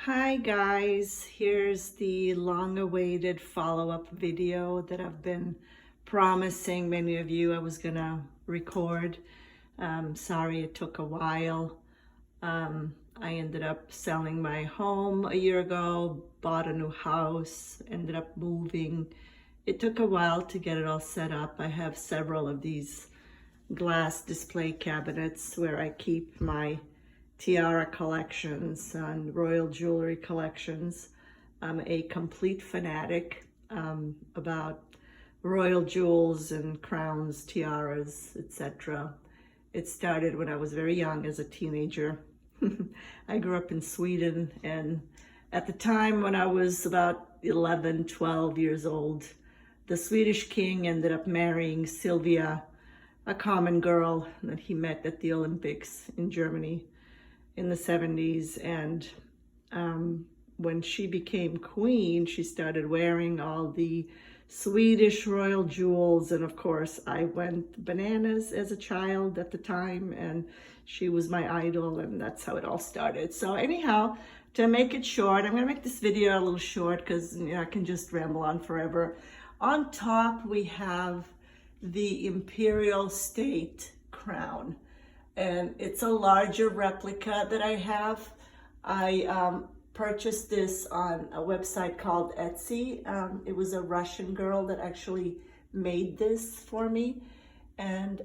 Hi guys, here's the long-awaited follow-up video that I've been promising many of you I was gonna record. Sorry it took a while. I ended up selling my home a year ago, bought a new house, ended up moving. It took a while to get it all set up. I have several of these glass display cabinets where I keep my tiara collections and royal jewelry collections. I'm a complete fanatic about royal jewels and crowns, tiaras, etc. It started when I was very young as a teenager. I grew up in Sweden, and at the time when I was about 11, 12 years old, the Swedish king ended up marrying Sylvia, a common girl that he met at the Olympics in Germany in the 70s. And when she became queen, she started wearing all the Swedish royal jewels. And of course, I went bananas as a child at the time, and she was my idol, and that's how it all started. So anyhow, to make it short, I'm gonna make this video a little short because I can just ramble on forever. On top, we have the Imperial State crown, and it's a larger replica that I have. I purchased this on a website called Etsy. It was a Russian girl that actually made this for me. And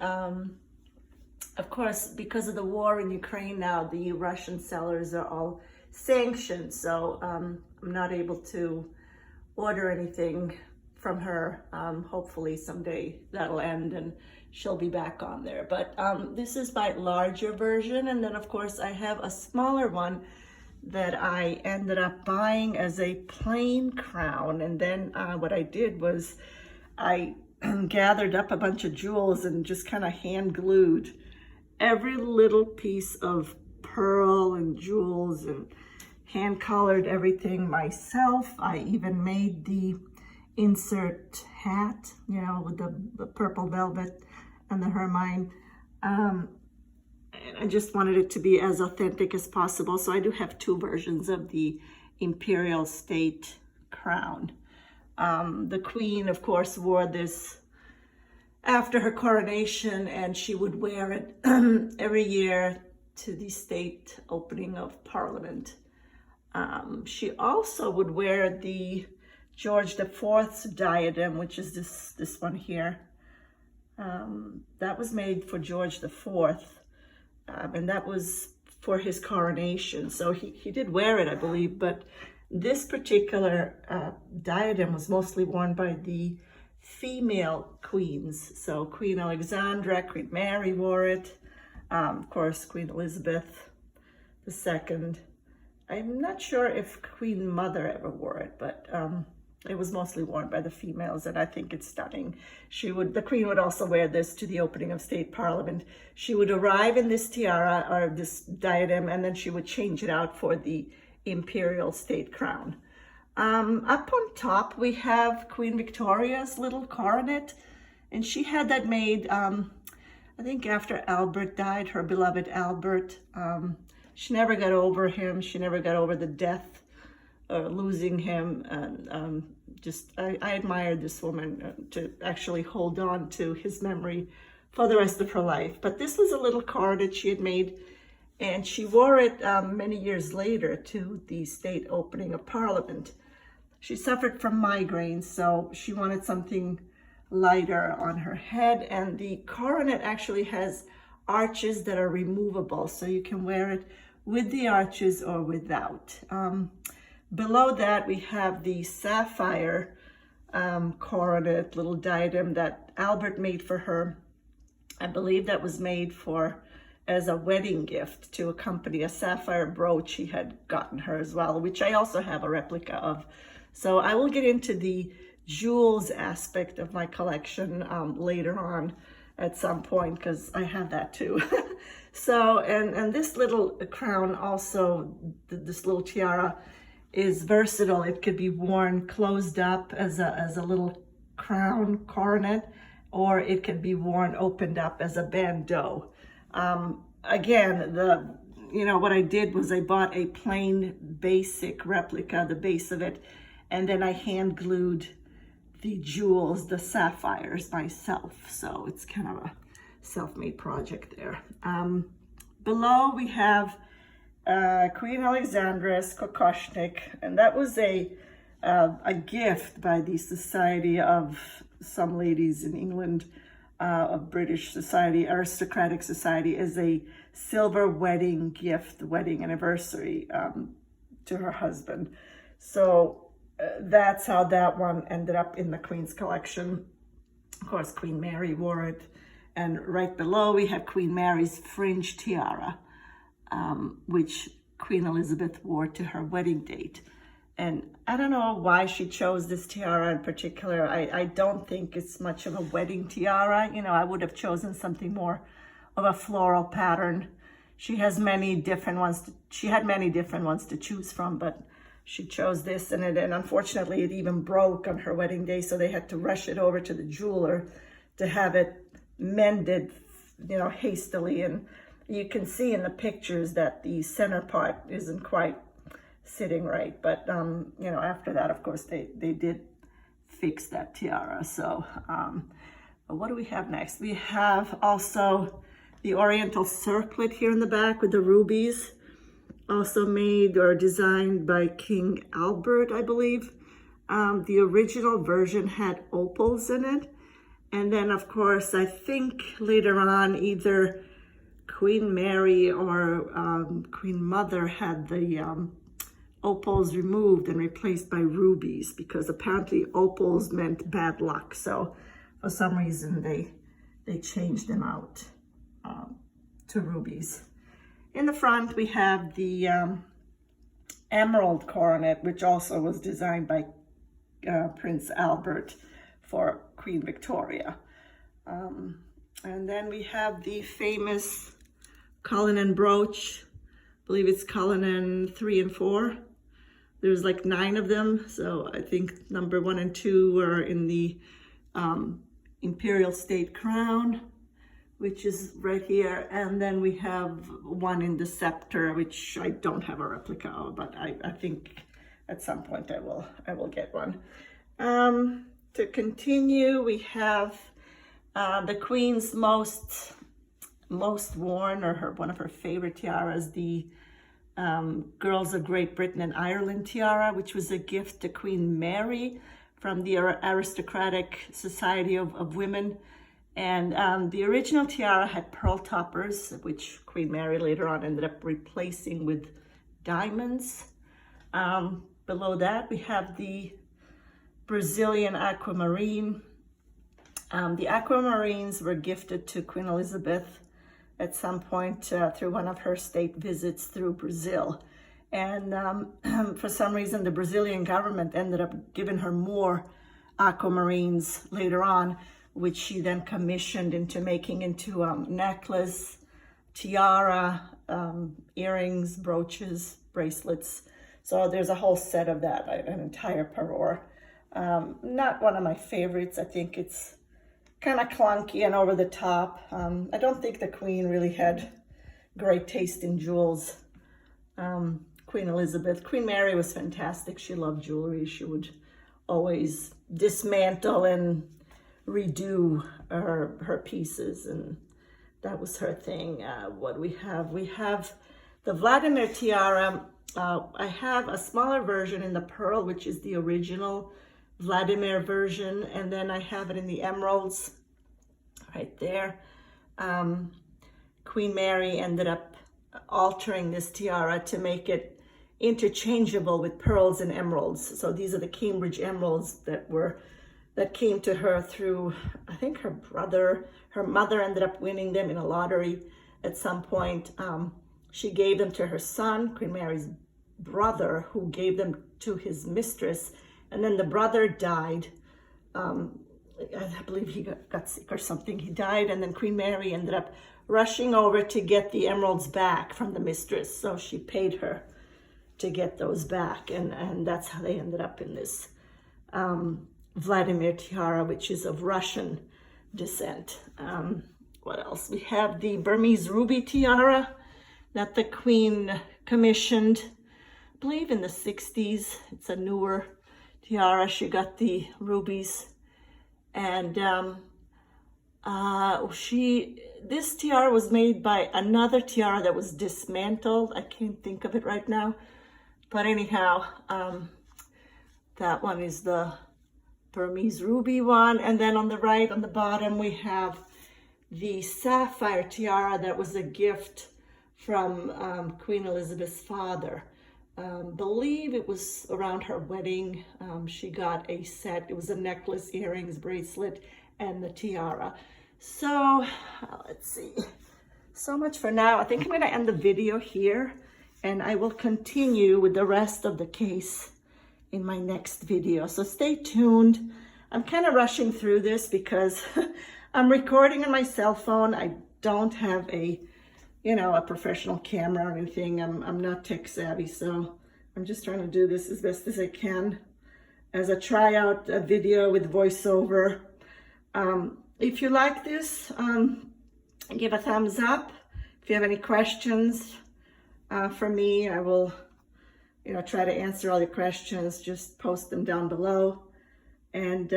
of course, because of the war in Ukraine now, the Russian sellers are all sanctioned. So I'm not able to order anything from her. Hopefully someday that'll end and she'll be back on there. But this is my larger version. And then of course I have a smaller one that I ended up buying as a plain crown. And then what I did was I gathered up a bunch of jewels and just kind of hand glued every little piece of pearl and jewels and hand colored everything myself. I even made the insert hat, with the purple velvet and the hermine. And I just wanted it to be as authentic as possible. So I do have two versions of the Imperial State crown. The queen, of course, wore this after her coronation, and she would wear it every year to the state opening of Parliament. She also would wear the George IV's diadem, which is this one here. That was made for George IV, and that was for his coronation. So he did wear it, I believe, but this particular diadem was mostly worn by the female queens. So Queen Alexandra, Queen Mary wore it, of course, Queen Elizabeth II. I'm not sure if Queen Mother ever wore it, but it was mostly worn by the females, and I think it's stunning. The queen would also wear this to the opening of state parliament. She would arrive in this tiara or this diadem, and then she would change it out for the Imperial State crown. Up on top, we have Queen Victoria's little coronet, and she had that made, I think after Albert died, her beloved Albert. She never got over him. She never got over the death, losing him. And I admired this woman to actually hold on to his memory for the rest of her life. But this was a little coronet she had made, and she wore it many years later to the state opening of Parliament. She suffered from migraines, so she wanted something lighter on her head, and the coronet actually has arches that are removable, so you can wear it with the arches or without. Below that, we have the sapphire coronet, little diadem that Albert made for her. I believe that was made as a wedding gift to accompany a sapphire brooch he had gotten her as well, which I also have a replica of. So I will get into the jewels aspect of my collection later on at some point, because I have that too. So, and this little crown also, this little tiara, is versatile. It could be worn closed up as a little crown coronet, or it can be worn opened up as a bandeau. Again, you know, what I did was I bought a plain basic replica, the base of it, and then I hand glued the jewels, the sapphires myself. So it's kind of a self-made project there. Below we have Queen Alexandra's Kokoshnik, and that was a gift by the Society of some ladies in England, of British Society, Aristocratic Society, as a silver wedding gift, wedding anniversary to her husband. So that's how that one ended up in the Queen's collection. Of course, Queen Mary wore it. And right below we have Queen Mary's fringe tiara, which Queen Elizabeth wore to her wedding date. And I don't know why she chose this tiara in particular. I don't think it's much of a wedding tiara. You know, I would have chosen something more of a floral pattern. She has many different ones. She had many different ones to choose from, but she chose this, and unfortunately it even broke on her wedding day, so they had to rush it over to the jeweler to have it mended, you know, hastily. And you can see in the pictures that the center part isn't quite sitting right, but you know, after that, of course, they did fix that tiara. So what do we have next? We have also the Oriental circlet here in the back with the rubies, also made or designed by King Albert, I believe. The original version had opals in it, and then of course I think later on either Queen Mary or Queen Mother had the opals removed and replaced by rubies, because apparently opals meant bad luck. So for some reason they changed them out to rubies. In the front we have the emerald coronet, which also was designed by Prince Albert for Queen Victoria. And then we have the famous Cullinan brooch. I believe it's Cullinan 3 and 4. There's like 9 of them, so I think number 1 and 2 are in the Imperial State Crown, which is right here, and then we have one in the scepter, which I don't have a replica of, but I think at some point I will get one. To continue, we have the Queen's most worn, or one of her favorite tiaras, the Girls of Great Britain and Ireland tiara, which was a gift to Queen Mary from the Aristocratic Society of Women. And the original tiara had pearl toppers, which Queen Mary later on ended up replacing with diamonds. Below that, we have the Brazilian aquamarine. The aquamarines were gifted to Queen Elizabeth at some point through one of her state visits through Brazil. And for some reason, the Brazilian government ended up giving her more aquamarines later on, which she then commissioned into making into necklace, tiara, earrings, brooches, bracelets. So there's a whole set of that, an entire parure. Not one of my favorites. I think it's kind of clunky and over the top. I don't think the Queen really had great taste in jewels. Queen Elizabeth. Queen Mary was fantastic. She loved jewelry. She would always dismantle and redo her pieces, and that was her thing. What do we have? We have the Vladimir tiara. I have a smaller version in the pearl, which is the original Vladimir version, and then I have it in the emeralds right there. Queen Mary ended up altering this tiara to make it interchangeable with pearls and emeralds. So these are the Cambridge emeralds that came to her through, I think her mother ended up winning them in a lottery at some point. She gave them to her son, Queen Mary's brother, who gave them to his mistress. And then the brother died. I believe he got sick or something. He died, and then Queen Mary ended up rushing over to get the emeralds back from the mistress. So she paid her to get those back, and that's how they ended up in this Vladimir tiara, which is of Russian descent. What else? We have the Burmese ruby tiara, that the Queen commissioned, I believe in the 60s. It's a newer tiara. She got the rubies. And this tiara was made by another tiara that was dismantled. I can't think of it right now. But anyhow, that one is the Burmese ruby one. And then on the right, on the bottom, we have the sapphire tiara that was a gift from Queen Elizabeth's father. Believe it was around her wedding. She got a set. It was a necklace, earrings, bracelet, and the tiara. So let's see. So much for now. I think I'm going to end the video here, and I will continue with the rest of the case in my next video. So stay tuned. I'm kind of rushing through this because I'm recording on my cell phone. I don't have a professional camera or anything. I'm not tech savvy, so I'm just trying to do this as best as I can as a tryout video with voiceover. If you like this, give a thumbs up. If you have any questions for me, I will try to answer all your questions. Just post them down below. And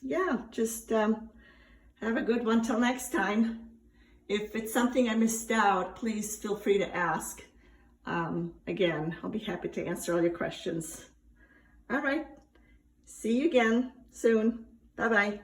yeah, just have a good one till next time. If it's something I missed out, please feel free to ask. Again, I'll be happy to answer all your questions. All right, see you again soon. Bye-bye.